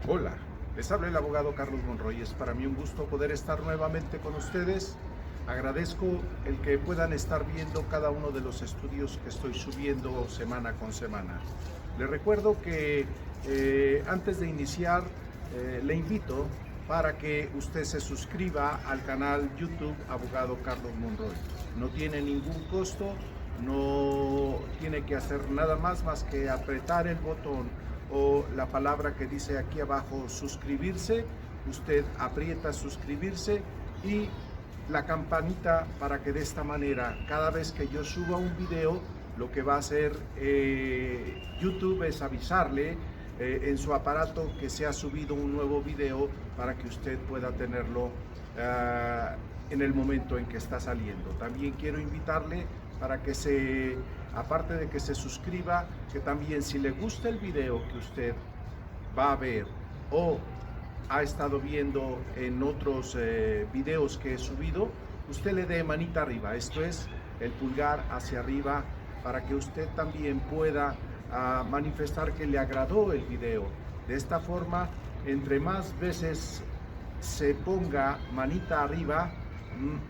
Hola, les habla el abogado Carlos Monroy. Es para mí un gusto poder estar nuevamente con ustedes. Agradezco el que puedan estar viendo cada uno de los estudios que estoy subiendo semana con semana. Les recuerdo que antes de iniciar, le invito para que usted se suscriba al canal YouTube Abogado Carlos Monroy. No tiene ningún costo, no tiene que hacer nada más que apretar el botón o la palabra que dice aquí abajo suscribirse. Usted aprieta suscribirse y la campanita para que de esta manera cada vez que yo suba un video, lo que va a hacer YouTube es avisarle en su aparato que se ha subido un nuevo video para que usted pueda tenerlo en el momento en que está saliendo. También quiero invitarle para que aparte de que se suscriba, que también si le gusta el video que usted va a ver o ha estado viendo en otros videos que he subido, usted le dé manita arriba, esto es el pulgar hacia arriba, para que usted también pueda manifestar que le agradó el video. De esta forma, entre más veces se ponga manita arriba,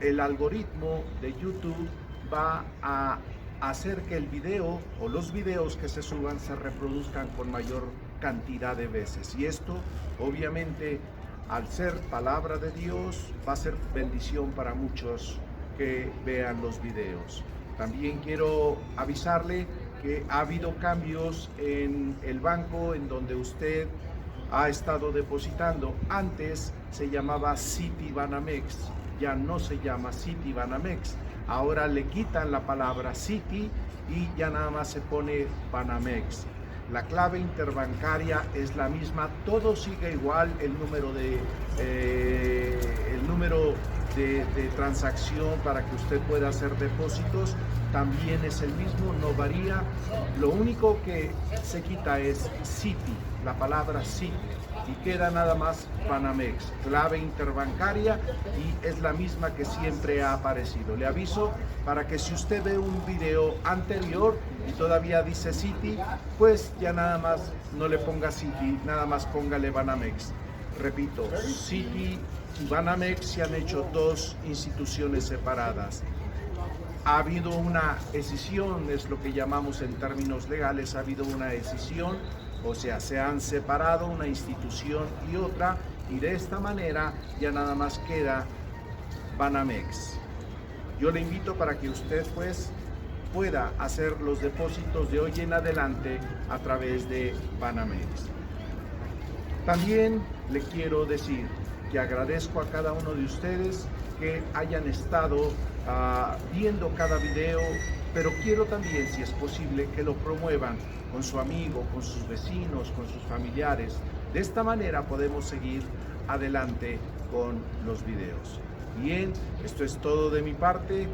el algoritmo de YouTube va a hacer que el video o los videos que se suban se reproduzcan con mayor cantidad de veces, y esto obviamente, al ser palabra de Dios, va a ser bendición para muchos que vean los videos. También quiero avisarle que ha habido cambios en el banco en donde usted ha estado depositando. Antes se llamaba Citibanamex, ya no se llama Citibanamex. Ahora le quitan la palabra Citi y ya nada más se pone Banamex. La clave interbancaria es la misma, todo sigue igual, el número de transacción para que usted pueda hacer depósitos también es el mismo, no varía. Lo único que se quita es Citi, la palabra Citi, y queda nada más Banamex, clave interbancaria, y es la misma que siempre ha aparecido. Le aviso para que si usted ve un video anterior y todavía dice Citi, pues ya nada más no le ponga Citi, nada más póngale Banamex. Repito, Citi y Banamex se han hecho dos instituciones separadas. Ha habido una escisión, es lo que llamamos en términos legales, ha habido una escisión, o sea, se han separado una institución y otra, y de esta manera ya nada más queda Banamex. Yo le invito para que usted pues pueda hacer los depósitos de hoy en adelante a través de Banamex. También le quiero decir que agradezco a cada uno de ustedes que hayan estado viendo cada video, pero quiero también, si es posible, que lo promuevan con su amigo, con sus vecinos, con sus familiares. De esta manera podemos seguir adelante con los videos. Bien, esto es todo de mi parte.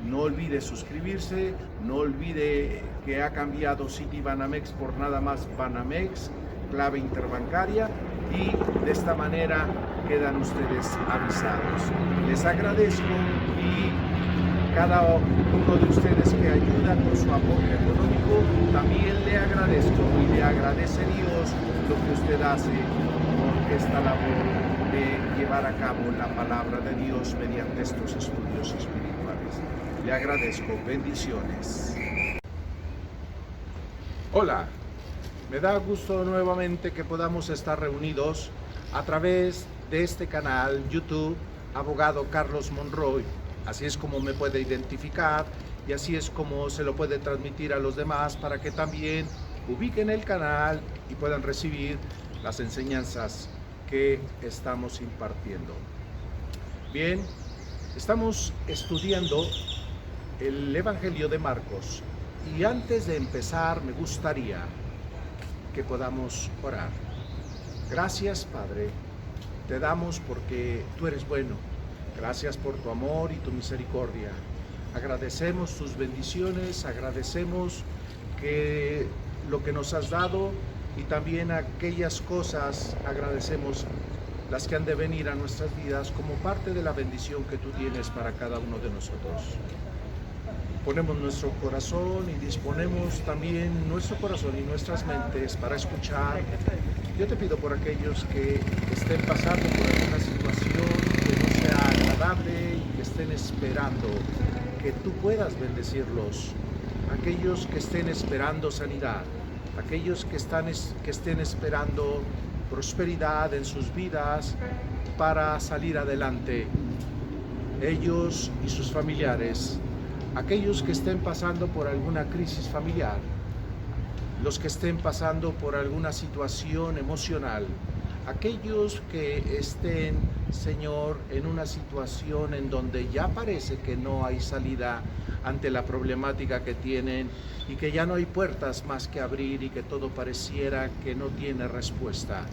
No olvide suscribirse, no olvide que ha cambiado Citibanamex por nada más Banamex, clave interbancaria, y de esta manera quedan ustedes avisados. Les agradezco, y cada uno de ustedes que ayuda con su apoyo económico, también le agradezco y le agradece Dios lo que usted hace por esta labor de llevar a cabo la palabra de Dios mediante estos estudios espirituales. Le agradezco, bendiciones. Hola, me da gusto nuevamente que podamos estar reunidos a través de este canal YouTube, Abogado Carlos Monroy. Así es como me puede identificar y así es como se lo puede transmitir a los demás para que también ubiquen el canal y puedan recibir las enseñanzas que estamos impartiendo. Bien, estamos estudiando el Evangelio de Marcos, y antes de empezar me gustaría que podamos orar. Gracias, Padre, te damos porque tú eres bueno. Gracias por tu amor y tu misericordia. Agradecemos tus bendiciones, agradecemos que lo que nos has dado, y también aquellas cosas agradecemos las que han de venir a nuestras vidas como parte de la bendición que tú tienes para cada uno de nosotros. Ponemos nuestro corazón y disponemos también nuestro corazón y nuestras mentes para escuchar Yo te pido por aquellos que estén pasando por alguna situación que no sea agradable y que estén esperando que tú puedas bendecirlos. Aquellos que estén esperando sanidad, aquellos que estén esperando prosperidad en sus vidas para salir adelante, ellos y sus familiares, aquellos que estén pasando por alguna crisis familiar, los que estén pasando por alguna situación emocional, aquellos que estén, Señor, en una situación en donde ya parece que no hay salida ante la problemática que tienen y que ya no hay puertas más que abrir y que todo pareciera que no tiene respuesta.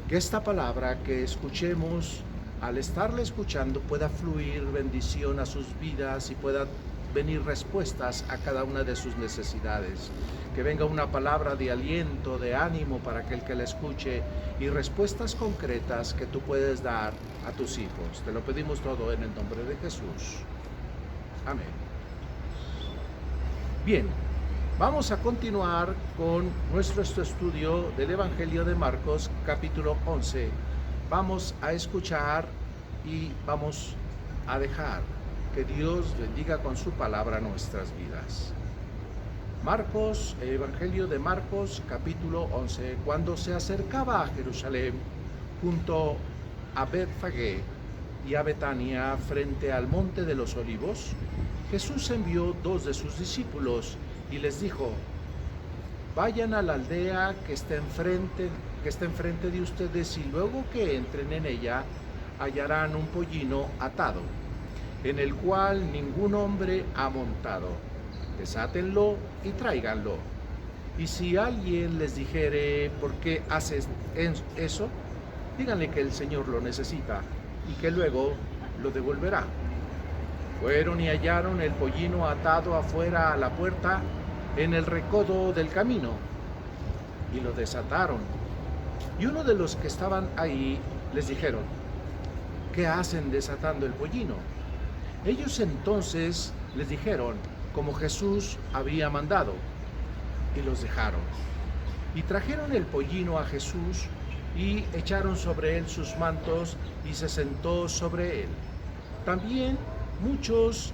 Que esta palabra que escuchemos, al estarla escuchando, pueda fluir bendición a sus vidas y pueda venir respuestas a cada una de sus necesidades. Que venga una palabra de aliento, de ánimo para aquel que la escuche y respuestas concretas que tú puedes dar a tus hijos. Te lo pedimos todo en el nombre de Jesús. Amén. Bien, vamos a continuar con nuestro estudio del Evangelio de Marcos, capítulo 11. Vamos a escuchar y vamos a dejar que Dios bendiga con su palabra nuestras vidas. Marcos, Evangelio de Marcos, capítulo 11. Cuando se acercaba a Jerusalén, junto a Betfagé y a Betania, frente al monte de los Olivos, Jesús envió 2 de sus discípulos y les dijo: vayan a la aldea que está enfrente de ustedes, y luego que entren en ella hallarán un pollino atado, en el cual ningún hombre ha montado. Desátenlo y tráiganlo. Y si alguien les dijere: ¿por qué haces eso?, díganle que el Señor lo necesita y que luego lo devolverá. Fueron y hallaron el pollino atado afuera a la puerta, en el recodo del camino, y lo desataron. Y uno de los que estaban ahí les dijeron: ¿qué hacen desatando el pollino? Ellos entonces les dijeron como Jesús había mandado, y los dejaron. Y trajeron el pollino a Jesús y echaron sobre él sus mantos, y se sentó sobre él. También muchos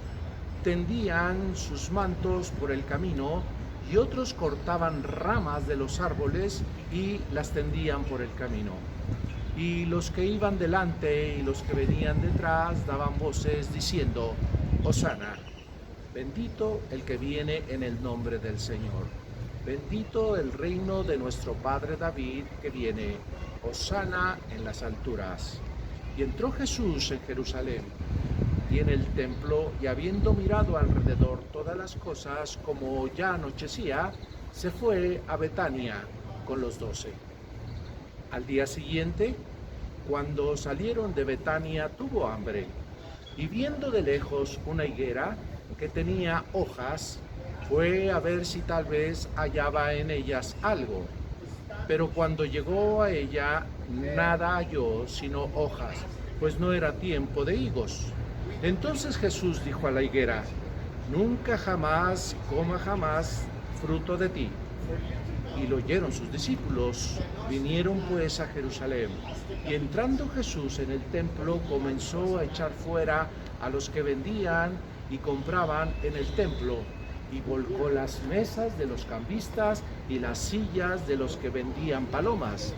tendían sus mantos por el camino, y otros cortaban ramas de los árboles y las tendían por el camino. Y los que iban delante y los que venían detrás daban voces diciendo: Hosana, bendito el que viene en el nombre del Señor. Bendito el reino de nuestro padre David que viene. Hosana en las alturas. Y entró Jesús en Jerusalén y en el templo, y habiendo mirado alrededor todas las cosas, como ya anochecía, se fue a Betania con los 12. Al día siguiente, cuando salieron de Betania, tuvo hambre, y viendo de lejos una higuera que tenía hojas, fue a ver si tal vez hallaba en ellas algo. Pero cuando llegó a ella, nada halló sino hojas, pues no era tiempo de higos. Entonces Jesús dijo a la higuera: nunca jamás coma jamás fruto de ti. Y lo oyeron sus discípulos. Vinieron pues a Jerusalén, y entrando Jesús en el templo, comenzó a echar fuera a los que vendían y compraban en el templo, y volcó las mesas de los cambistas y las sillas de los que vendían palomas,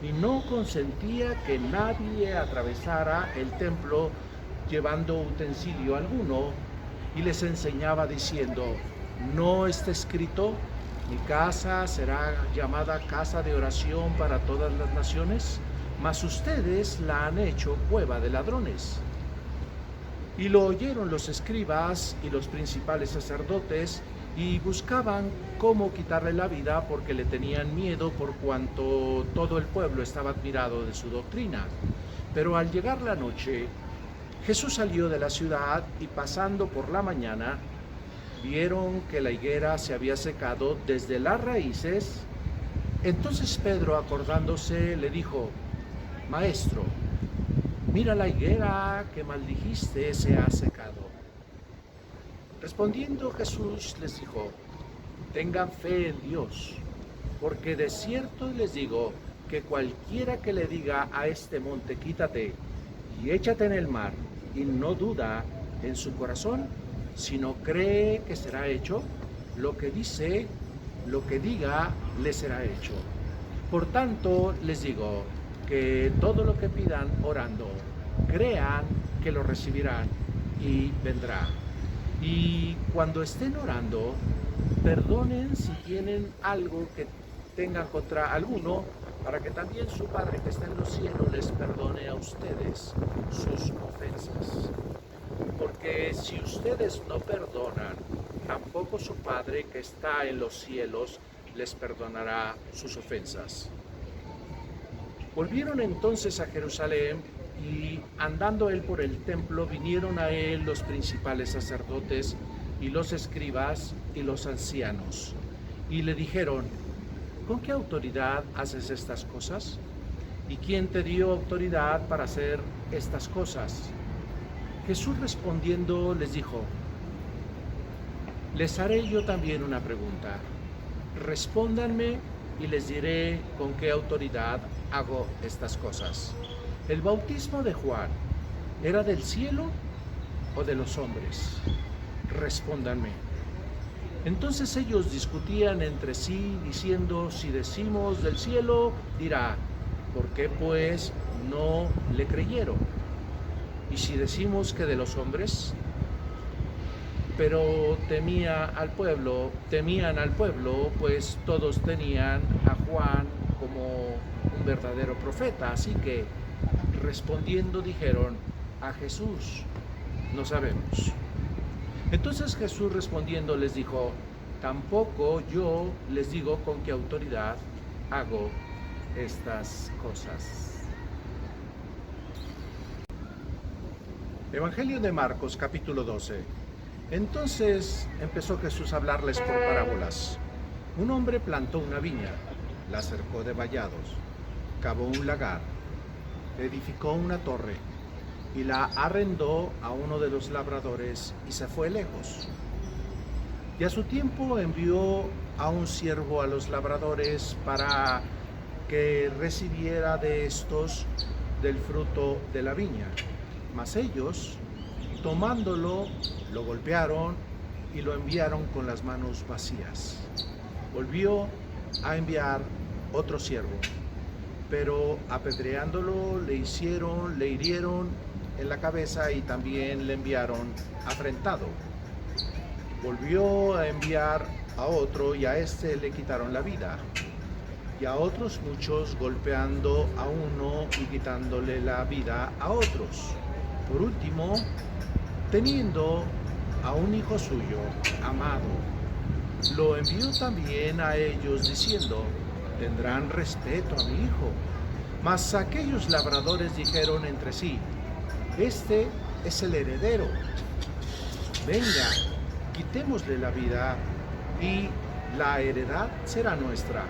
y no consentía que nadie atravesara el templo llevando utensilio alguno, y les enseñaba diciendo: ¿no está escrito: mi casa será llamada casa de oración para todas las naciones? Mas ustedes la han hecho cueva de ladrones. Y lo oyeron los escribas y los principales sacerdotes, y buscaban cómo quitarle la vida, porque le tenían miedo, por cuanto todo el pueblo estaba admirado de su doctrina. Pero al llegar la noche, Jesús salió de la ciudad, y pasando por la mañana, vieron que la higuera se había secado desde las raíces. Entonces Pedro, acordándose, le dijo: Maestro, mira, la higuera que maldijiste se ha secado. Respondiendo Jesús les dijo: tengan fe en Dios. Porque de cierto les digo que cualquiera que le diga a este monte, quítate y échate en el mar, y no duda en su corazón, sino cree que será hecho, lo que diga, le será hecho. Por tanto, les digo que todo lo que pidan orando, crean que lo recibirán y vendrá. Y cuando estén orando, perdonen si tienen algo que tengan contra alguno, para que también su Padre que está en los cielos les perdone a ustedes sus ofensas. Porque si ustedes no perdonan, tampoco su Padre que está en los cielos les perdonará sus ofensas. Volvieron entonces a Jerusalén, y andando él por el templo, vinieron a él los principales sacerdotes y los escribas y los ancianos, y le dijeron: ¿con qué autoridad haces estas cosas? ¿Y quién te dio autoridad para hacer estas cosas? Jesús respondiendo les dijo: les haré yo también una pregunta. Respóndanme y les diré con qué autoridad hago estas cosas. ¿El bautismo de Juan era del cielo o de los hombres? Respóndanme. Entonces ellos discutían entre sí, diciendo: si decimos del cielo, dirá, ¿por qué pues no le creyeron? Y si decimos que de los hombres, pero temían al pueblo, pues todos tenían a Juan como un verdadero profeta. Así que, respondiendo, dijeron: a Jesús no sabemos. Entonces Jesús respondiendo les dijo: tampoco yo les digo con qué autoridad hago estas cosas. Evangelio de Marcos, capítulo 12. Entonces empezó Jesús a hablarles por parábolas. Un hombre plantó una viña, la cercó de vallados, cavó un lagar, edificó una torre y la arrendó a uno de los labradores y se fue lejos. Y a su tiempo envió a un siervo a los labradores para que recibiera de estos del fruto de la viña. Mas ellos, tomándolo, lo golpearon y lo enviaron con las manos vacías. Volvió a enviar otro siervo, pero apedreándolo le hirieron en la cabeza y también le enviaron afrentado. Volvió a enviar a otro y a este le quitaron la vida. Y a otros muchos, golpeando a uno y quitándole la vida a otros. Por último, teniendo a un hijo suyo, amado, lo envió también a ellos diciendo: tendrán respeto a mi hijo. Mas aquellos labradores dijeron entre sí: este es el heredero. Venga, quitémosle la vida y la heredad será nuestra.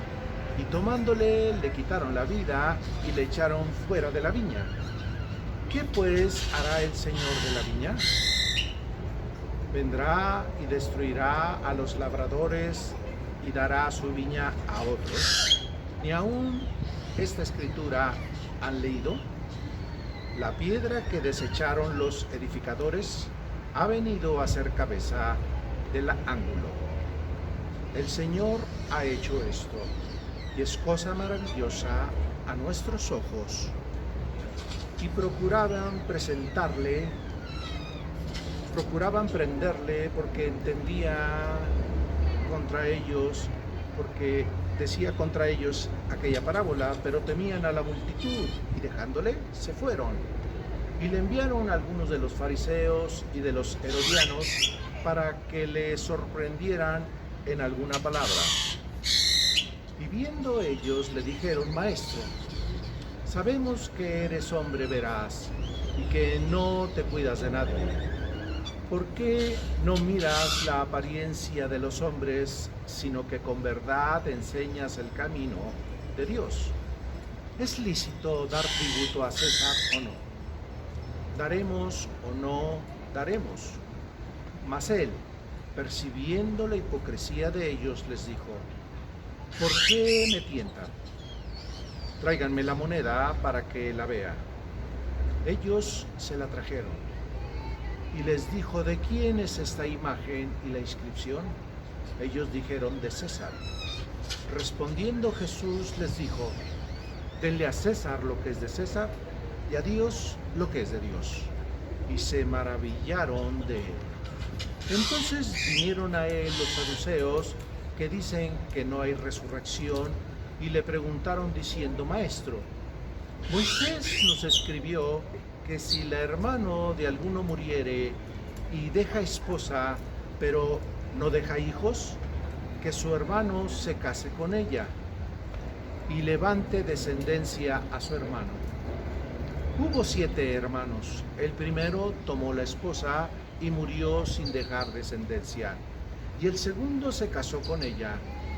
Y tomándole, le quitaron la vida y le echaron fuera de la viña. ¿Qué pues hará el Señor de la viña? Vendrá y destruirá a los labradores y dará su viña a otros. Ni aún esta escritura han leído. La piedra que desecharon los edificadores ha venido a ser cabeza del ángulo. El Señor ha hecho esto, y es cosa maravillosa a nuestros ojos. Y procuraban prenderle porque decía contra ellos aquella parábola, pero temían a la multitud, y dejándole, se fueron. Y le enviaron a algunos de los fariseos y de los herodianos para que le sorprendieran en alguna palabra. Y viendo ellos, le dijeron: Maestro, sabemos que eres hombre veraz y que no te cuidas de nadie. ¿Por qué no miras la apariencia de los hombres, sino que con verdad enseñas el camino de Dios? ¿Es lícito dar tributo a César o no? ¿Daremos o no daremos? Mas él, percibiendo la hipocresía de ellos, les dijo: ¿por qué me tientan? Tráiganme la moneda para que la vea. Ellos se la trajeron y les dijo, ¿de quién es esta imagen y la inscripción? Ellos dijeron, de César. Respondiendo Jesús les dijo, denle a César lo que es de César y a Dios lo que es de Dios. Y se maravillaron de él. Entonces vinieron a él los saduceos, que dicen que no hay resurrección, y le preguntaron diciendo, Maestro, Moisés nos escribió que si la hermano de alguno muriere y deja esposa, pero no deja hijos, que su hermano se case con ella y levante descendencia a su hermano. Hubo 7 hermanos. El primero tomó la esposa y murió sin dejar descendencia. Y el segundo se casó con ella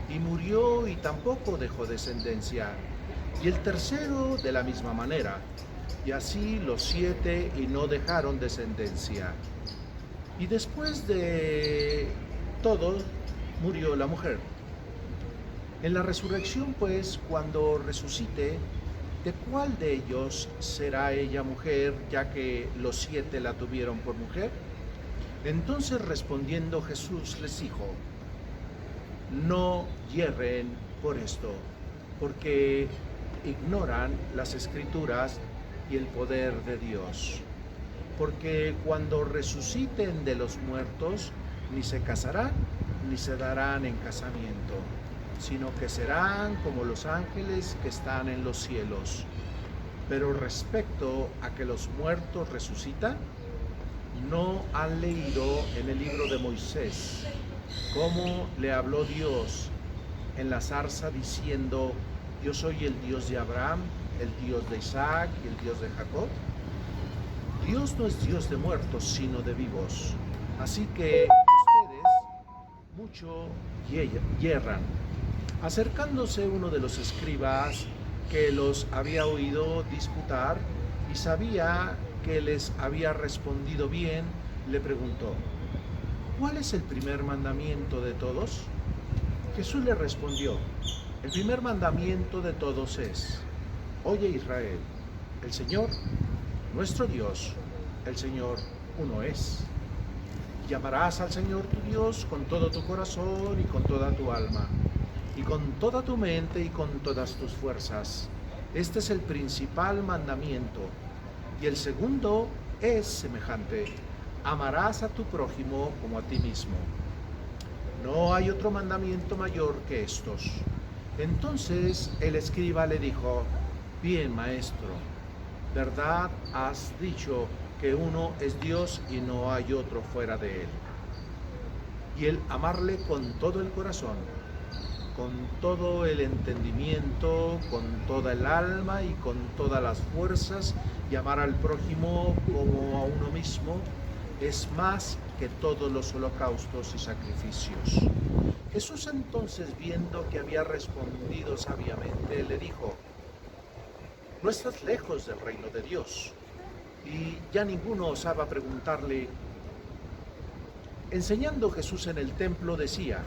y murió y tampoco dejó descendencia. Y el tercero de la misma manera. Y así los 7 y no dejaron descendencia. Y después de todo murió la mujer. En la resurrección, pues, cuando resucite, ¿de cuál de ellos será ella mujer, ya que los 7 la tuvieron por mujer? Entonces respondiendo Jesús les dijo, no yerren por esto, porque ignoran las Escrituras y el poder de Dios. Porque cuando resuciten de los muertos, ni se casarán, ni se darán en casamiento, sino que serán como los ángeles que están en los cielos. Pero respecto a que los muertos resucitan, ¿no han leído en el libro de Moisés cómo le habló Dios en la zarza diciendo, yo soy el Dios de Abraham, el Dios de Isaac y el Dios de Jacob? Dios no es Dios de muertos, sino de vivos. Así que ustedes mucho yerran. Acercándose uno de los escribas que los había oído disputar y sabía que les había respondido bien, le preguntó, ¿cuál es el primer mandamiento de todos? Jesús le respondió, el primer mandamiento de todos es, oye Israel, el Señor, nuestro Dios, el Señor uno es. Y amarás al Señor tu Dios con todo tu corazón y con toda tu alma, y con toda tu mente y con todas tus fuerzas. Este es el principal mandamiento. Y el segundo es semejante, amarás a tu prójimo como a ti mismo. No hay otro mandamiento mayor que estos. Entonces el escriba le dijo, bien maestro, verdad has dicho que uno es Dios y no hay otro fuera de él. Y el amarle con todo el corazón, con todo el entendimiento, con toda el alma y con todas las fuerzas, y amar al prójimo como a uno mismo, es más que todos los holocaustos y sacrificios. Jesús entonces, viendo que había respondido sabiamente, le dijo, no estás lejos del reino de Dios. Y ya ninguno osaba preguntarle. Enseñando Jesús en el templo decía,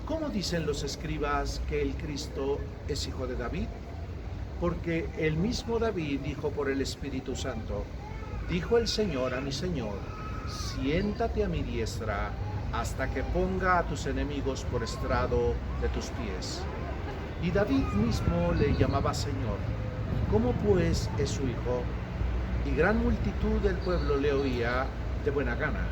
¿cómo dicen los escribas que el Cristo es hijo de David? Porque el mismo David dijo por el Espíritu Santo, dijo el Señor a mi Señor, siéntate a mi diestra hasta que ponga a tus enemigos por estrado de tus pies. Y David mismo le llamaba Señor. ¿Cómo pues es su hijo? Y gran multitud del pueblo le oía de buena gana.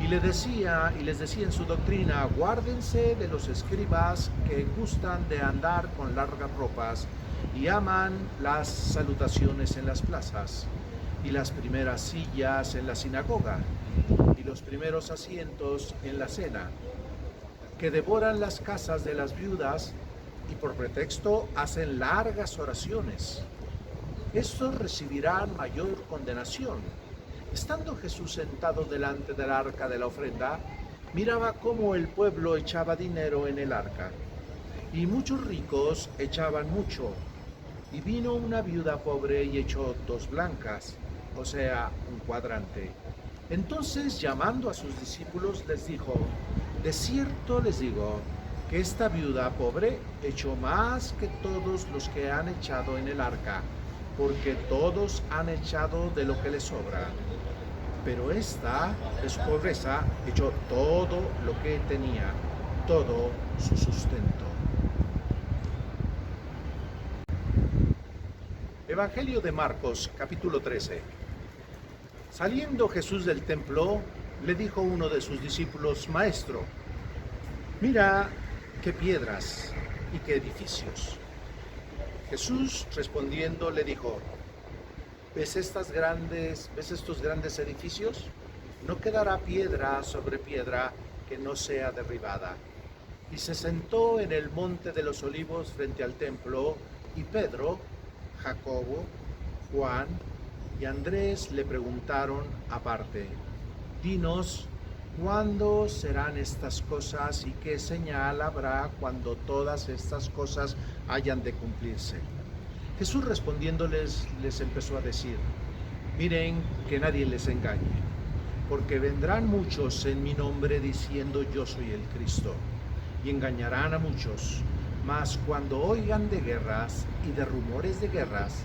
Y les decía en su doctrina, guárdense de los escribas que gustan de andar con largas ropas y aman las salutaciones en las plazas y las primeras sillas en la sinagoga y los primeros asientos en la cena, que devoran las casas de las viudas y por pretexto hacen largas oraciones. Estos recibirán mayor condenación. Estando Jesús sentado delante del arca de la ofrenda, miraba cómo el pueblo echaba dinero en el arca, y muchos ricos echaban mucho. Y vino una viuda pobre y echó 2 blancas, o sea, un cuadrante. Entonces, llamando a sus discípulos, les dijo, de cierto les digo, que esta viuda pobre echó más que todos los que han echado en el arca, porque todos han echado de lo que les sobra. Pero esta, de su pobreza, echó todo lo que tenía, todo su sustento. Evangelio de Marcos, capítulo 13. Saliendo Jesús del templo, le dijo uno de sus discípulos: Maestro, mira qué piedras y qué edificios. Jesús respondiendo le dijo: ¿Ves estos grandes edificios? No quedará piedra sobre piedra que no sea derribada. Y se sentó en el monte de los olivos frente al templo, y Pedro, Jacobo, Juan y Andrés le preguntaron aparte: Dinos, ¿cuándo serán estas cosas y qué señal habrá cuando todas estas cosas hayan de cumplirse? Jesús respondiéndoles les empezó a decir: Miren que nadie les engañe, porque vendrán muchos en mi nombre diciendo yo soy el Cristo, y engañarán a muchos. Mas cuando oigan de guerras y de rumores de guerras,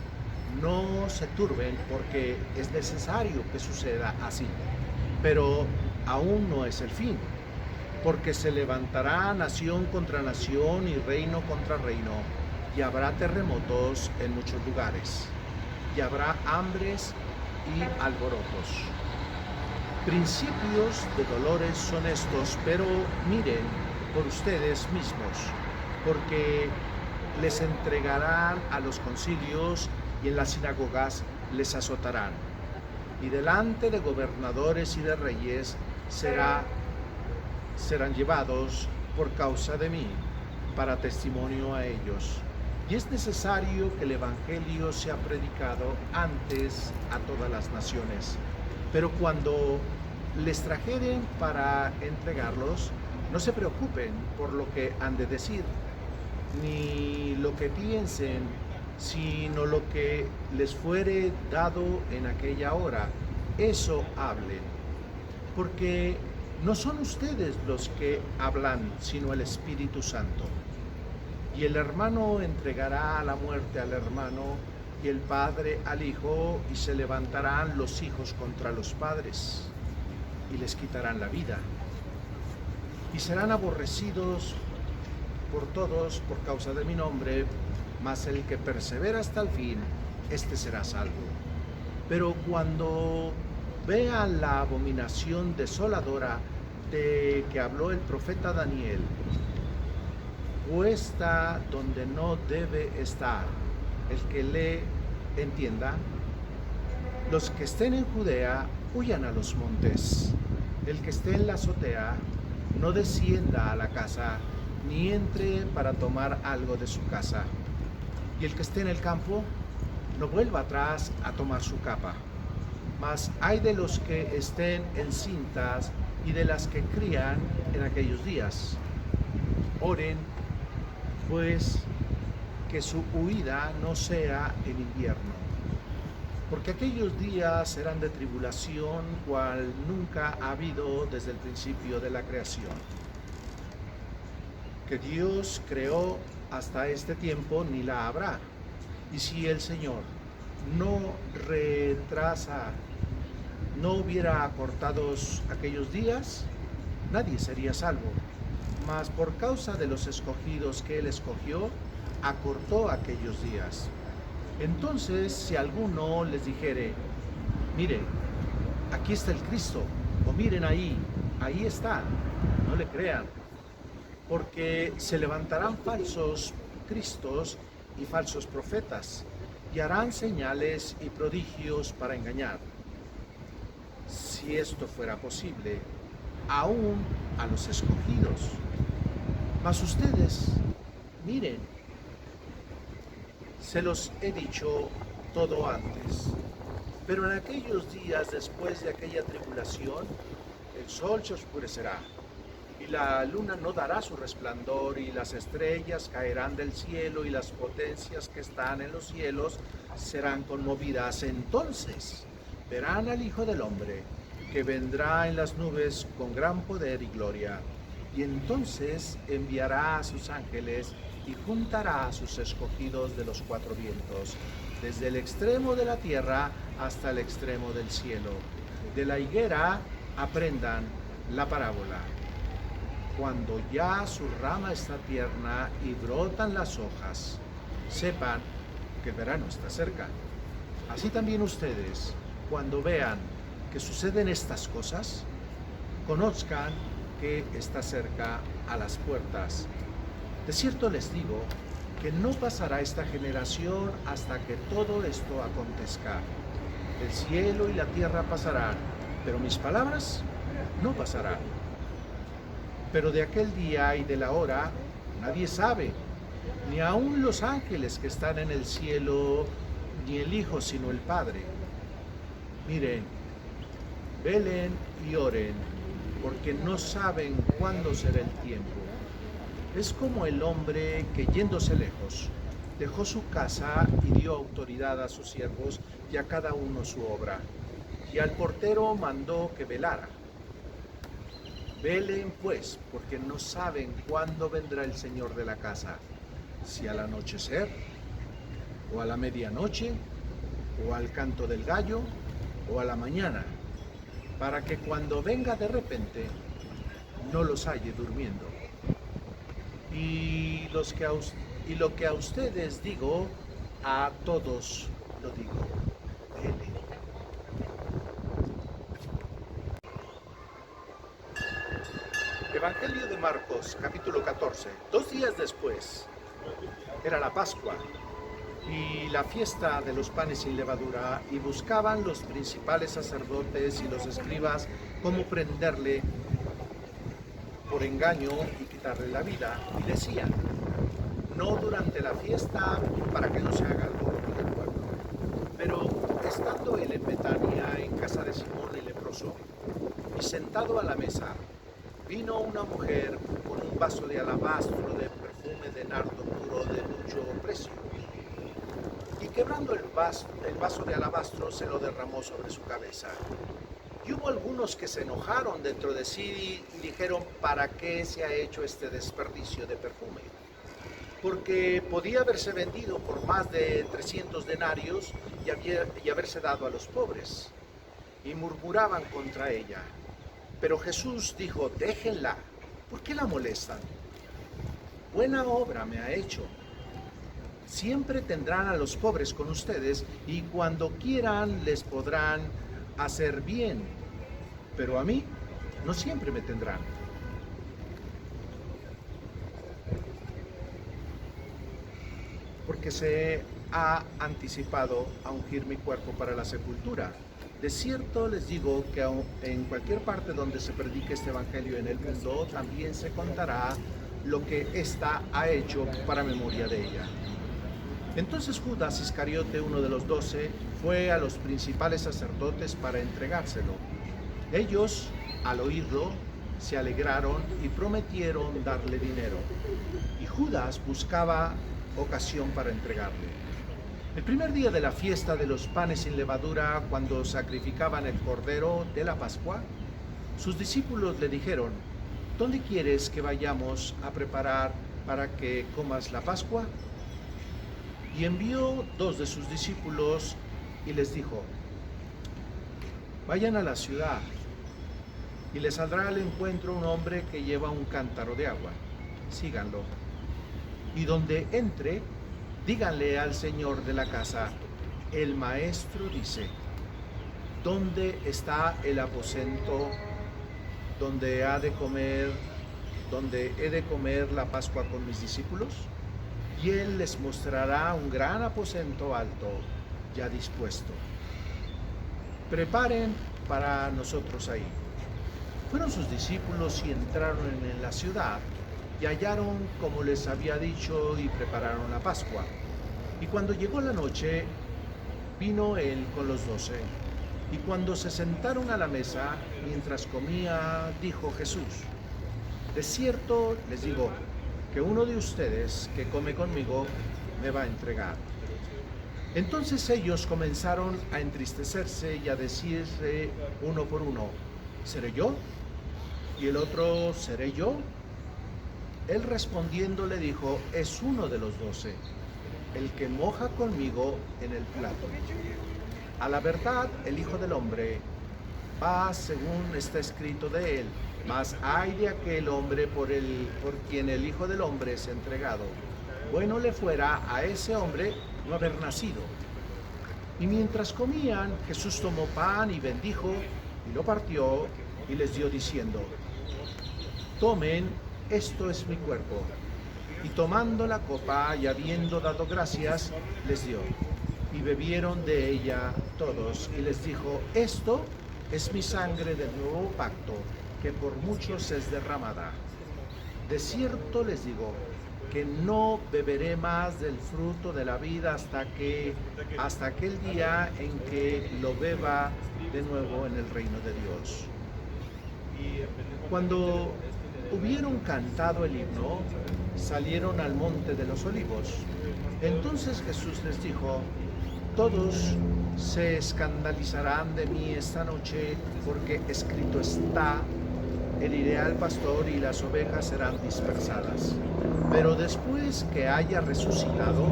no se turben, porque es necesario que suceda así. Pero aún no es el fin, porque se levantará nación contra nación y reino contra reino, y habrá terremotos en muchos lugares, y habrá hambres y alborotos. Principios de dolores son estos, pero miren por ustedes mismos, porque les entregarán a los concilios y en las sinagogas les azotarán, y delante de gobernadores y de reyes serán llevados por causa de mí, para testimonio a ellos. Y es necesario que el Evangelio sea predicado antes a todas las naciones. Pero cuando les trajeren para entregarlos, no se preocupen por lo que han de decir, ni lo que piensen, sino lo que les fuere dado en aquella hora, eso hablen. Porque no son ustedes los que hablan, sino el Espíritu Santo. Y el hermano entregará a la muerte al hermano, y el padre al hijo, y se levantarán los hijos contra los padres, y les quitarán la vida. Y serán aborrecidos por todos por causa de mi nombre, mas el que persevera hasta el fin, éste será salvo. Pero cuando vean la abominación desoladora de que habló el profeta Daniel, puesta donde no debe estar, el que lee entienda, los que estén en Judea huyan a los montes, el que esté en la azotea no descienda a la casa, ni entre para tomar algo de su casa, y el que esté en el campo no vuelva atrás a tomar su capa. Mas hay de los que estén encintas y de las que crían en aquellos días. Oren, pues, que su huida no sea en invierno, porque aquellos días serán de tribulación, cual nunca ha habido desde el principio de la creación, que Dios creó hasta este tiempo, ni la habrá. Y si el Señor no hubiera acortado aquellos días, nadie sería salvo. Mas por causa de los escogidos que Él escogió, acortó aquellos días. Entonces, si alguno les dijere: miren, aquí está el Cristo, o miren ahí está, no le crean, porque se levantarán falsos cristos y falsos profetas, y harán señales y prodigios para engañar, si esto fuera posible, aún a los escogidos. Mas ustedes, miren, se los he dicho todo antes. Pero en aquellos días, después de aquella tribulación, el sol se oscurecerá, y la luna no dará su resplandor, y las estrellas caerán del cielo, y las potencias que están en los cielos serán conmovidas. Entonces verán al Hijo del Hombre, que vendrá en las nubes con gran poder y gloria. Y entonces enviará a sus ángeles y juntará a sus escogidos de los cuatro vientos, desde el extremo de la tierra hasta el extremo del cielo. De la higuera aprendan la parábola. Cuando ya su rama está tierna y brotan las hojas, sepan que el verano está cerca. Así también ustedes, cuando vean que suceden estas cosas, conozcan que está cerca a las puertas. De cierto les digo que no pasará esta generación hasta que todo esto acontezca. El cielo y la tierra pasarán, pero mis palabras no pasarán. Pero de aquel día y de la hora nadie sabe, ni aun los ángeles que están en el cielo, ni el Hijo, sino el Padre. Miren, velen y oren, porque no saben cuándo será el tiempo. Es como el hombre que, yéndose lejos, dejó su casa y dio autoridad a sus siervos y a cada uno su obra. Y al portero mandó que velara. Velen pues, porque no saben cuándo vendrá el Señor de la casa, si al anochecer, o a la medianoche, o al canto del gallo, o a la mañana, para que cuando venga de repente no los halle durmiendo. Y lo que a ustedes digo, a todos lo digo. Velen. Evangelio de Marcos, capítulo 14. 2 días después, era la Pascua y la fiesta de los panes sin levadura, y buscaban los principales sacerdotes y los escribas cómo prenderle por engaño y quitarle la vida, y decían: no durante la fiesta, para que no se haga alboroto del pueblo. Pero estando él en Betania, en casa de Simón el leproso, y sentado a la mesa, vino una mujer con un vaso de alabastro de perfume de nardo puro de mucho precio, y quebrando el vaso de alabastro, se lo derramó sobre su cabeza. Y hubo algunos que se enojaron dentro de sí y dijeron: ¿para qué se ha hecho este desperdicio de perfume? Porque podía haberse vendido por más de 300 denarios y haberse dado a los pobres. Y murmuraban contra ella. Pero Jesús dijo: déjenla, ¿por qué la molestan? Buena obra me ha hecho. Siempre tendrán a los pobres con ustedes, y cuando quieran les podrán hacer bien, pero a mí no siempre me tendrán. Porque se ha anticipado a ungir mi cuerpo para la sepultura. De cierto les digo que en cualquier parte donde se predique este evangelio en el mundo, también se contará lo que ésta ha hecho para memoria de ella. Entonces Judas Iscariote, uno de los 12, fue a los principales sacerdotes para entregárselo. Ellos, al oírlo, se alegraron y prometieron darle dinero. Y Judas buscaba ocasión para entregarle. El primer día de la fiesta de los panes sin levadura, cuando sacrificaban el cordero de la Pascua, sus discípulos le dijeron: ¿dónde quieres que vayamos a preparar para que comas la Pascua? Y envió 2 de sus discípulos y les dijo: vayan a la ciudad, y les saldrá al encuentro un hombre que lleva un cántaro de agua. Síganlo. Y donde entre, díganle al señor de la casa: el maestro dice, ¿dónde está el aposento donde he de comer la Pascua con mis discípulos? Y él les mostrará un gran aposento alto, ya dispuesto. Preparen para nosotros ahí. Fueron sus discípulos y entraron en la ciudad, y hallaron como les había dicho, y prepararon la Pascua. Y cuando llegó la noche, vino él con los 12. Y cuando se sentaron a la mesa, mientras comía, dijo Jesús: de cierto les digo, que uno de ustedes que come conmigo me va a entregar. Entonces ellos comenzaron a entristecerse y a decirse uno por uno: ¿seré yo? Y el otro: ¿seré yo? Él respondiendo le dijo: es uno de los 12, el que moja conmigo en el plato. A la verdad, el Hijo del Hombre va según está escrito de él, mas ay de aquel hombre por quien el Hijo del Hombre es entregado. Bueno le fuera a ese hombre no haber nacido. Y mientras comían, Jesús tomó pan y bendijo, y lo partió, y les dio diciendo: tomen, esto es mi cuerpo. Y tomando la copa y habiendo dado gracias, les dio. Y bebieron de ella todos, y les dijo: esto es mi sangre del nuevo pacto, que por muchos es derramada. De cierto les digo, que no beberé más del fruto de la vida hasta aquel día en que lo beba de nuevo en el reino de Dios. Cuando hubieron cantado el himno, salieron al monte de los olivos. Entonces Jesús les dijo: todos se escandalizarán de mí esta noche, porque escrito está: heriré al pastor y las ovejas serán dispersadas. Pero después que haya resucitado,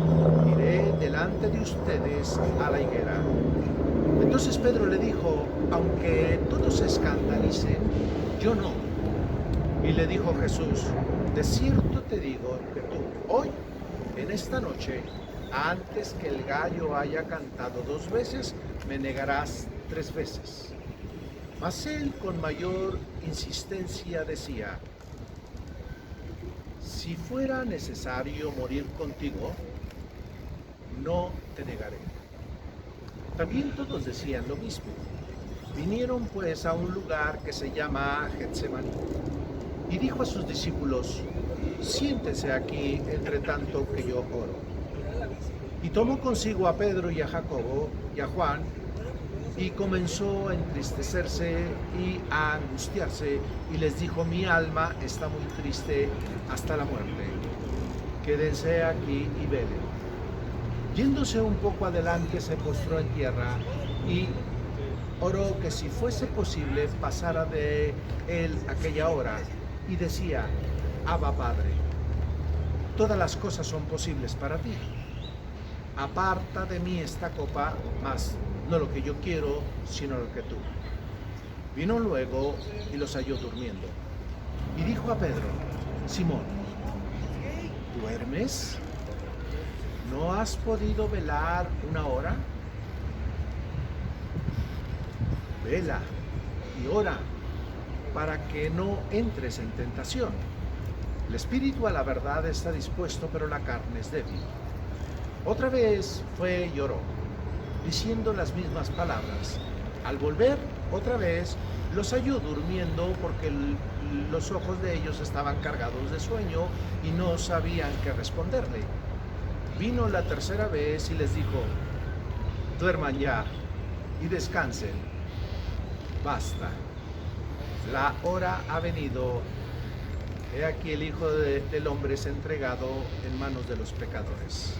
iré delante de ustedes a la higuera. Entonces Pedro le dijo: aunque todos se escandalicen, yo no. Y le dijo Jesús: de cierto te digo que tú hoy, en esta noche, antes que el gallo haya cantado 2 veces, me negarás 3 veces. Mas él con mayor insistencia decía: si fuera necesario morir contigo, no te negaré. También todos decían lo mismo. Vinieron pues a un lugar que se llama Getsemaní, y dijo a sus discípulos: siéntense aquí entre tanto que yo oro. Y tomó consigo a Pedro y a Jacobo y a Juan, y comenzó a entristecerse y a angustiarse, y les dijo: mi alma está muy triste hasta la muerte. Quédense aquí y velen. Yéndose un poco adelante, se postró en tierra y oró que si fuese posible pasara de él aquella hora, y decía: Abba, Padre, todas las cosas son posibles para ti. Aparta de mí esta copa, mas no lo que yo quiero, sino lo que tú. Vino luego y los halló durmiendo. Y dijo a Pedro: Simón, ¿duermes? ¿No has podido velar una hora? Vela y ora, para que no entres en tentación. El espíritu a la verdad está dispuesto, pero la carne es débil. Otra vez fue y oró, diciendo las mismas palabras. Al volver otra vez, los halló durmiendo, porque los ojos de ellos estaban cargados de sueño y no sabían qué responderle. Vino la tercera vez y les dijo: duerman ya y descansen. Basta, la hora ha venido. He aquí el Hijo del Hombre es entregado en manos de los pecadores.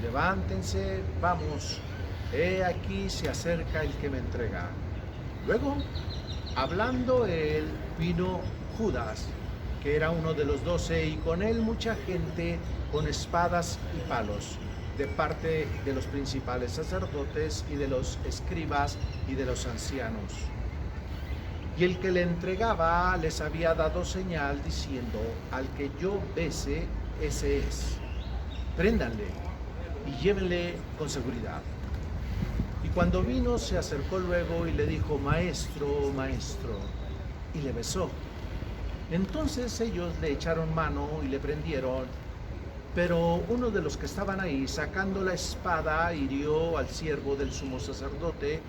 Levántense, vamos, he aquí se acerca el que me entrega. Luego, hablando él, vino Judas, que era uno de los 12, y con él mucha gente con espadas y palos, de parte de los principales sacerdotes y de los escribas y de los ancianos. Y el que le entregaba les había dado señal, diciendo: al que yo bese, ese es. Préndanle y llévenle con seguridad. Y cuando vino, se acercó luego y le dijo: Maestro, maestro, y le besó. Entonces ellos le echaron mano y le prendieron, pero uno de los que estaban ahí, sacando la espada, hirió al siervo del sumo sacerdote,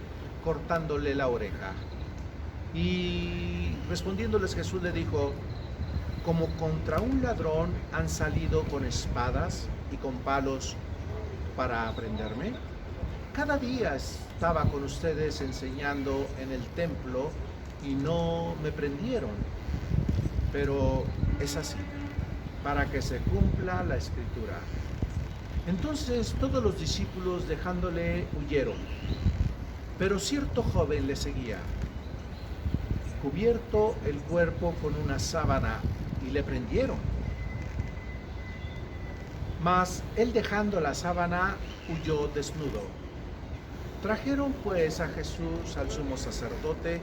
cortándole la oreja. Y respondiéndoles Jesús le dijo: como contra un ladrón han salido con espadas y con palos para prenderme. Cada día estaba con ustedes enseñando en el templo y no me prendieron. Pero es así, para que se cumpla la escritura. Entonces todos los discípulos, dejándole, huyeron. Pero cierto joven le seguía, cubierto el cuerpo con una sábana, y le prendieron. Mas él, dejando la sábana, huyó desnudo. Trajeron pues a Jesús al sumo sacerdote,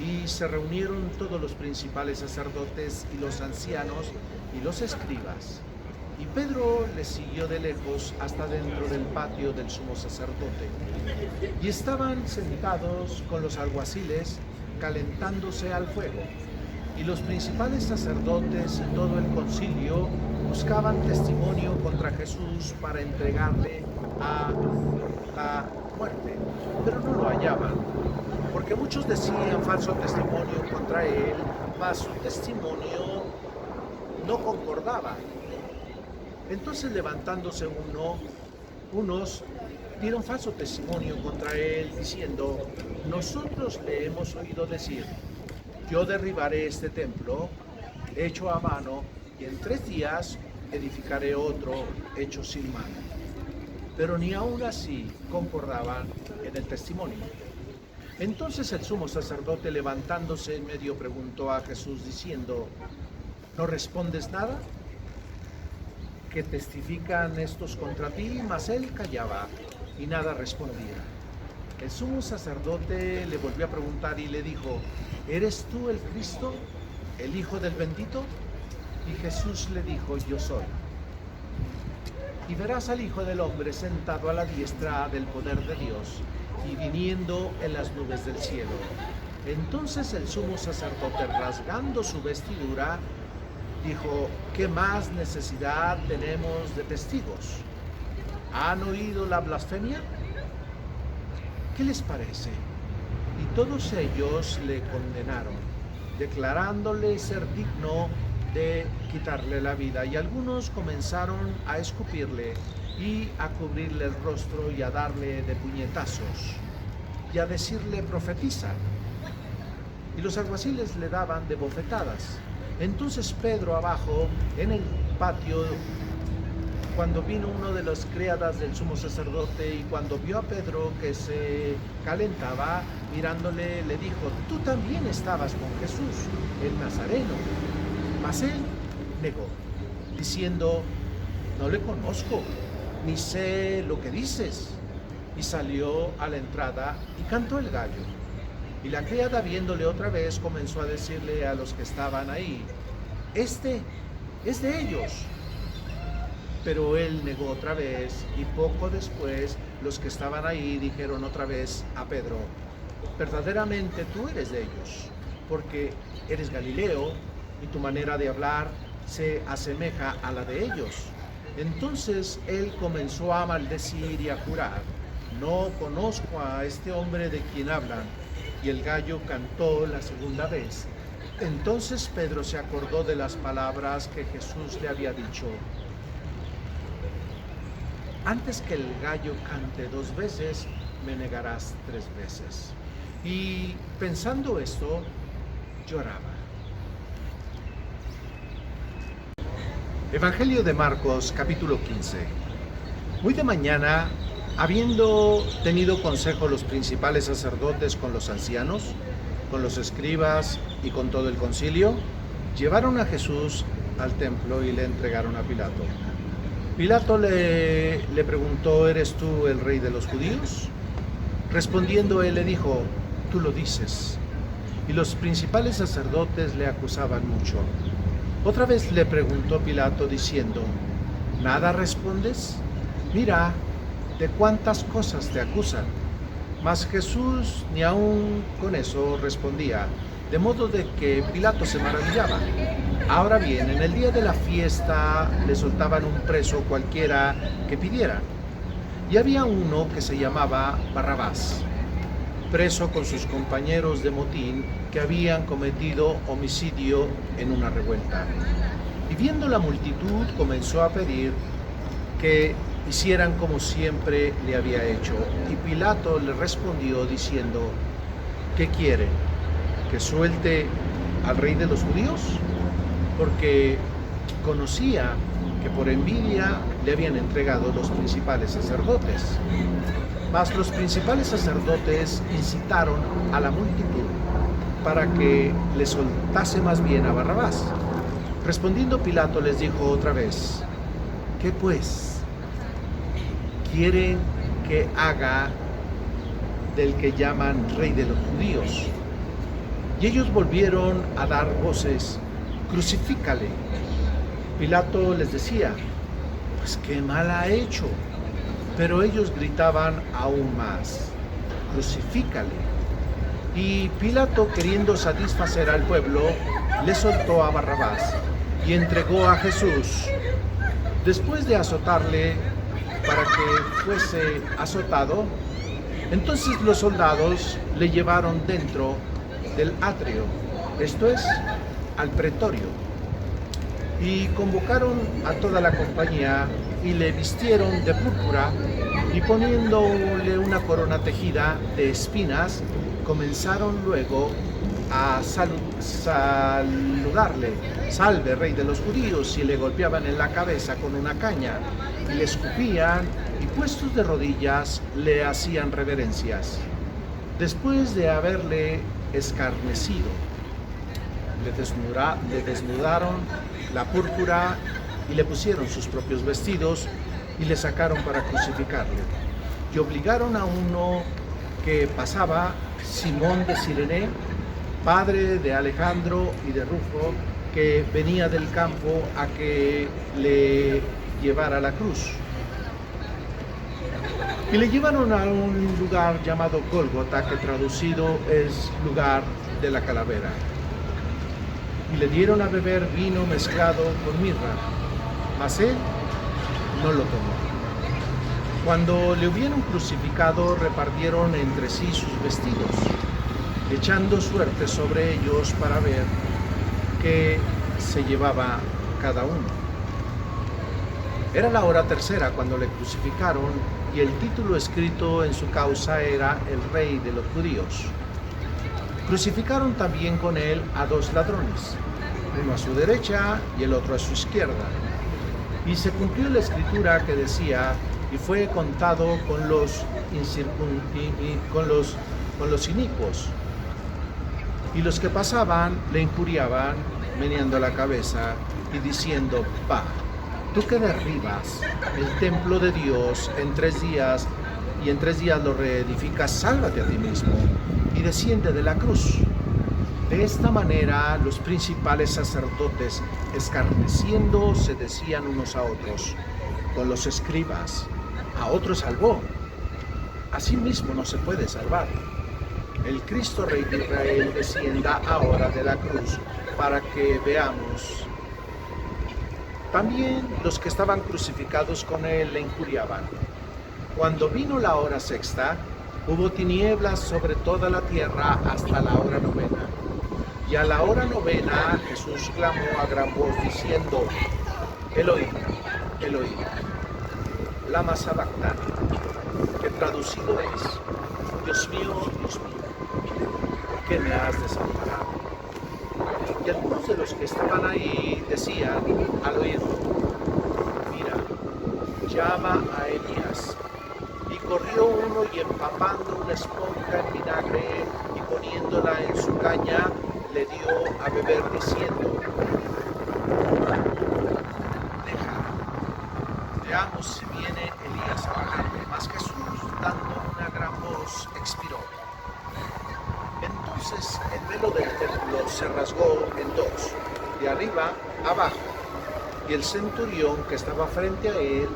y se reunieron todos los principales sacerdotes y los ancianos y los escribas. Y Pedro le siguió de lejos hasta dentro del patio del sumo sacerdote. Y estaban sentados con los alguaciles, calentándose al fuego. Y los principales sacerdotes y todo el concilio buscaban testimonio contra Jesús para entregarle a la muerte, pero no lo hallaban, porque muchos decían falso testimonio contra él, mas su testimonio no concordaba. Entonces, levantándose unos dieron falso testimonio contra él, diciendo: nosotros le hemos oído decir, yo derribaré este templo hecho a mano, y en 3 días edificaré otro hecho sin mano. Pero ni aun así concordaban en el testimonio. Entonces el sumo sacerdote, levantándose en medio, preguntó a Jesús diciendo: ¿no respondes nada? ¿Que testifican estos contra ti? Mas él callaba y nada respondía. El sumo sacerdote le volvió a preguntar y le dijo: ¿eres tú el Cristo, el Hijo del Bendito? Y Jesús le dijo: yo soy. Y verás al Hijo del Hombre sentado a la diestra del poder de Dios y viniendo en las nubes del cielo. Entonces el sumo sacerdote, rasgando su vestidura, dijo: ¿qué más necesidad tenemos de testigos? ¿Han oído la blasfemia? ¿Qué les parece? Y todos ellos le condenaron, declarándole ser digno de quitarle la vida. Y algunos comenzaron a escupirle y a cubrirle el rostro y a darle de puñetazos y a decirle: profetiza. Y los alguaciles le daban de bofetadas. Entonces Pedro, abajo en el patio, cuando vino uno de las criadas del sumo sacerdote, y cuando vio a Pedro que se calentaba, mirándole, le dijo: tú también estabas con Jesús, el Nazareno. Mas él negó, diciendo: no le conozco, ni sé lo que dices. Y salió a la entrada y cantó el gallo. Y la criada, viéndole otra vez, comenzó a decirle a los que estaban ahí: este es de ellos. Pero él negó otra vez, y poco después los que estaban ahí dijeron otra vez a Pedro: verdaderamente tú eres de ellos, porque eres Galileo, y tu manera de hablar se asemeja a la de ellos. Entonces él comenzó a maldecir y a jurar: no conozco a este hombre de quien hablan. Y el gallo cantó la segunda vez. Entonces Pedro se acordó de las palabras que Jesús le había dicho: antes que el gallo cante 2 veces, me negarás 3 veces. Y pensando esto, lloraba. Evangelio de Marcos, capítulo 15. Muy de mañana, habiendo tenido consejo los principales sacerdotes con los ancianos, con los escribas y con todo el concilio, llevaron a Jesús al templo y le entregaron a Pilato. Pilato le preguntó: ¿eres tú el rey de los judíos? Respondiendo él le dijo: tú lo dices. Y los principales sacerdotes le acusaban mucho. Otra vez le preguntó Pilato diciendo: ¿nada respondes? Mira, ¿de cuántas cosas te acusan? Mas Jesús ni aun con eso respondía, de modo de que Pilato se maravillaba. Ahora bien, en el día de la fiesta le soltaban un preso cualquiera que pidiera. Y había uno que se llamaba Barrabás, preso con sus compañeros de motín que habían cometido homicidio en una revuelta. Y viendo la multitud, comenzó a pedir que hicieran como siempre le había hecho. Y Pilato le respondió diciendo: ¿qué quiere? ¿Que suelte al rey de los judíos? Porque conocía que por envidia le habían entregado los principales sacerdotes. Mas los principales sacerdotes incitaron a la multitud para que le soltase más bien a Barrabás. Respondiendo Pilato les dijo otra vez: ¿Qué pues quieren que haga del que llaman rey de los judíos? Y ellos volvieron a dar voces: crucifícale. Pilato les decía: pues qué mal ha hecho. Pero ellos gritaban aún más: crucifícale. Y Pilato, queriendo satisfacer al pueblo, le soltó a Barrabás y entregó a Jesús. Después de azotarle para que fuese azotado, entonces los soldados le llevaron dentro del atrio, esto es, al pretorio, y convocaron a toda la compañía y le vistieron de púrpura, y poniéndole una corona tejida de espinas, comenzaron luego a saludarle: salve, rey de los judíos, y le golpeaban en la cabeza con una caña, y le escupían, y puestos de rodillas le hacían reverencias. Después de haberle escarnecido, le desnudaron la púrpura y le pusieron sus propios vestidos y le sacaron para crucificarle. Y obligaron a uno que pasaba, Simón de Cirene, padre de Alejandro y de Rufo, que venía del campo, a que le llevara la cruz. Y le llevaron a un lugar llamado Gólgota, que traducido es lugar de la calavera. Y le dieron a beber vino mezclado con mirra, mas él no lo tomó. Cuando le hubieron crucificado, repartieron entre sí sus vestidos, echando suerte sobre ellos para ver qué se llevaba cada uno. Era la hora tercera cuando le crucificaron, y el título escrito en su causa era el Rey de los Judíos. Crucificaron también con él a dos ladrones, uno a su derecha y el otro a su izquierda. Y se cumplió la escritura que decía: y fue contado con los inicuos. Y los que pasaban le injuriaban, meneando la cabeza y diciendo: va, tú que derribas el templo de Dios en 3 días, y en 3 días lo reedificas, sálvate a ti mismo y desciende de la cruz. De esta manera los principales sacerdotes, escarneciendo, se decían unos a otros con los escribas: a otro salvó, a sí mismo no se puede salvar. El Cristo Rey de Israel descienda ahora de la cruz, para que veamos. También los que estaban crucificados con él le injuriaban. Cuando vino la hora sexta, hubo tinieblas sobre toda la tierra hasta la hora novena. Y a la hora novena Jesús clamó a gran voz diciendo: Eloi, Eloi, lama sabactani, que traducido es: Dios mío, ¿por qué me has desamparado? Y algunos de los que estaban ahí decían al oírlo: mira, llama a Elías. Y corrió uno, y empapando una esponja en vinagre y poniéndola en su caña, le dio a beber diciendo: deja, veamos si viene Elías a bajarle. Mas Jesús, dando una gran voz, expiró. Entonces el velo del templo se rasgó en 2, de arriba abajo, y el centurión que estaba frente a él,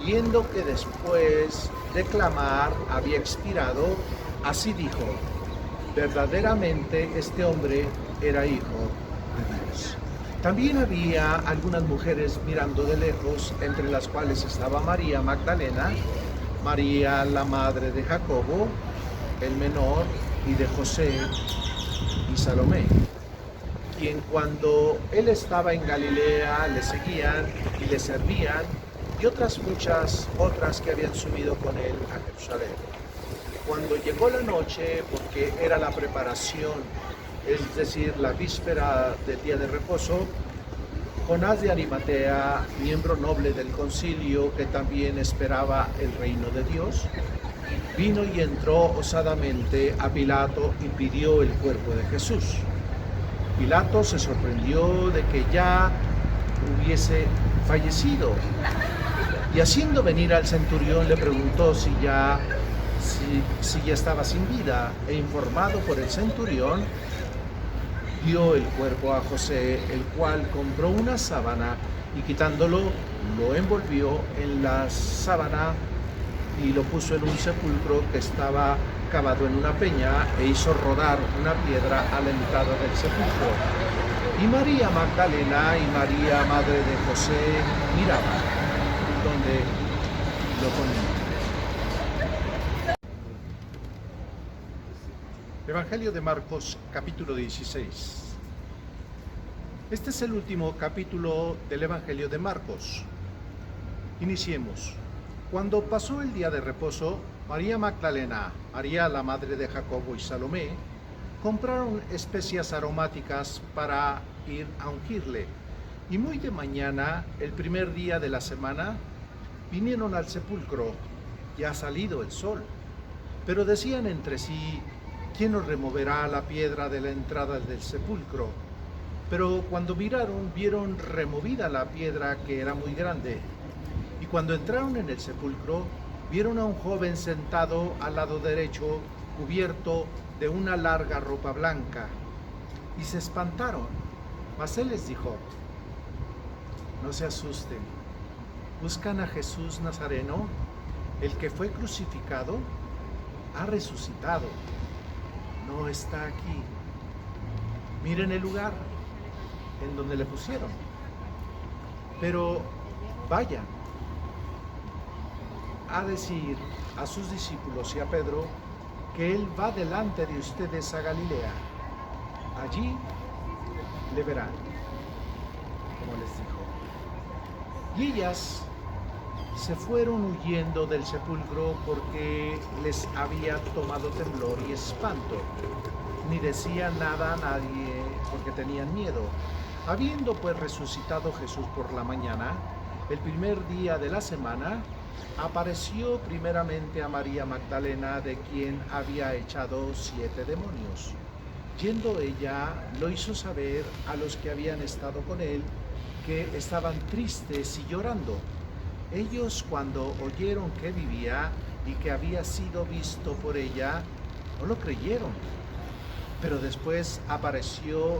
viendo que después de clamar había expirado, así dijo: verdaderamente este hombre era hijo de Dios. También había algunas mujeres mirando de lejos, entre las cuales estaba María Magdalena, María la madre de Jacobo, el menor, y de José y Salomé, quien cuando él estaba en Galilea le seguían y le servían, y otras muchas otras que habían subido con él a Jerusalén. Cuando llegó la noche, porque era la preparación, es decir, la víspera del día de reposo, Jonás de Arimatea, miembro noble del concilio, que también esperaba el reino de Dios, vino y entró osadamente a Pilato y pidió el cuerpo de Jesús. Pilato se sorprendió de que ya hubiese fallecido Y haciendo venir al centurión le preguntó si ya estaba sin vida, e informado por el centurión, dio el cuerpo a José, el cual compró una sábana y quitándolo, lo envolvió en la sábana y lo puso en un sepulcro que estaba cavado en una peña, e hizo rodar una piedra a la entrada del sepulcro. Y María Magdalena y María, madre de José, miraban donde lo ponían. Evangelio de Marcos, capítulo 16. Este es el último capítulo del Evangelio de Marcos. Iniciemos. Cuando pasó el día de reposo, María Magdalena, María la madre de Jacobo y Salomé compraron especias aromáticas para ir a ungirle. Y muy de mañana, el primer día de la semana, vinieron al sepulcro. Ya ha salido el sol. Pero decían entre sí: ¿quién nos removerá la piedra de la entrada del sepulcro? Pero cuando miraron, vieron removida la piedra, que era muy grande. Y cuando entraron en el sepulcro, vieron a un joven sentado al lado derecho, cubierto de una larga ropa blanca. Y se espantaron. Mas él les dijo: no se asusten. ¿Buscan a Jesús Nazareno? El que fue crucificado ha resucitado. No está aquí. Miren el lugar en donde le pusieron. Pero vayan a decir a sus discípulos y a Pedro que él va delante de ustedes a Galilea. Allí le verán, como les dijo. Y ellas se fueron huyendo del sepulcro porque les había tomado temblor y espanto. Ni decían nada a nadie porque tenían miedo. Habiendo pues resucitado Jesús por la mañana, el primer día de la semana, apareció primeramente a María Magdalena, de quien había echado 7 demonios. Yendo ella, lo hizo saber a los que habían estado con él, que estaban tristes y llorando. Ellos, cuando oyeron que vivía y que había sido visto por ella, no lo creyeron. Pero después apareció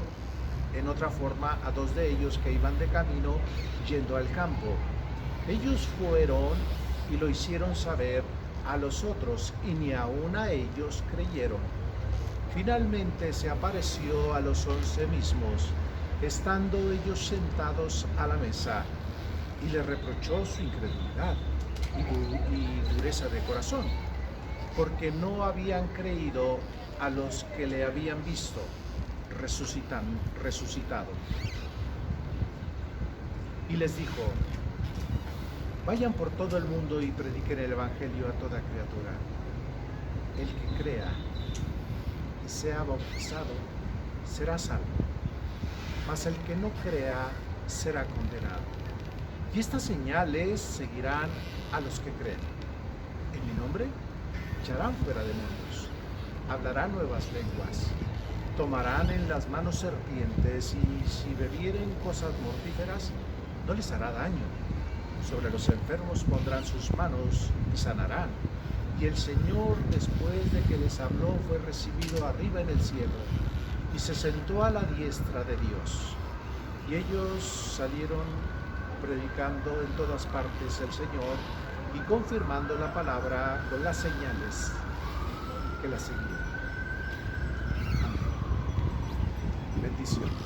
en otra forma a 2 de ellos que iban de camino yendo al campo. Ellos fueron y lo hicieron saber a los otros, y ni aun a ellos creyeron. Finalmente se apareció a los 11 mismos, estando ellos sentados a la mesa, y les reprochó su incredulidad y dureza de corazón, porque no habían creído a los que le habían visto resucitado. Y les dijo: vayan por todo el mundo y prediquen el Evangelio a toda criatura. El que crea y sea bautizado será salvo, mas el que no crea será condenado. Y estas señales seguirán a los que creen. En mi nombre echarán fuera demonios, hablarán nuevas lenguas, tomarán en las manos serpientes, y si bebieren cosas mortíferas no les hará daño. Sobre los enfermos pondrán sus manos y sanarán. Y el Señor, después de que les habló, fue recibido arriba en el cielo y se sentó a la diestra de Dios. Y ellos salieron predicando en todas partes el Señor y confirmando la palabra con las señales que la seguían. Amén. Bendiciones.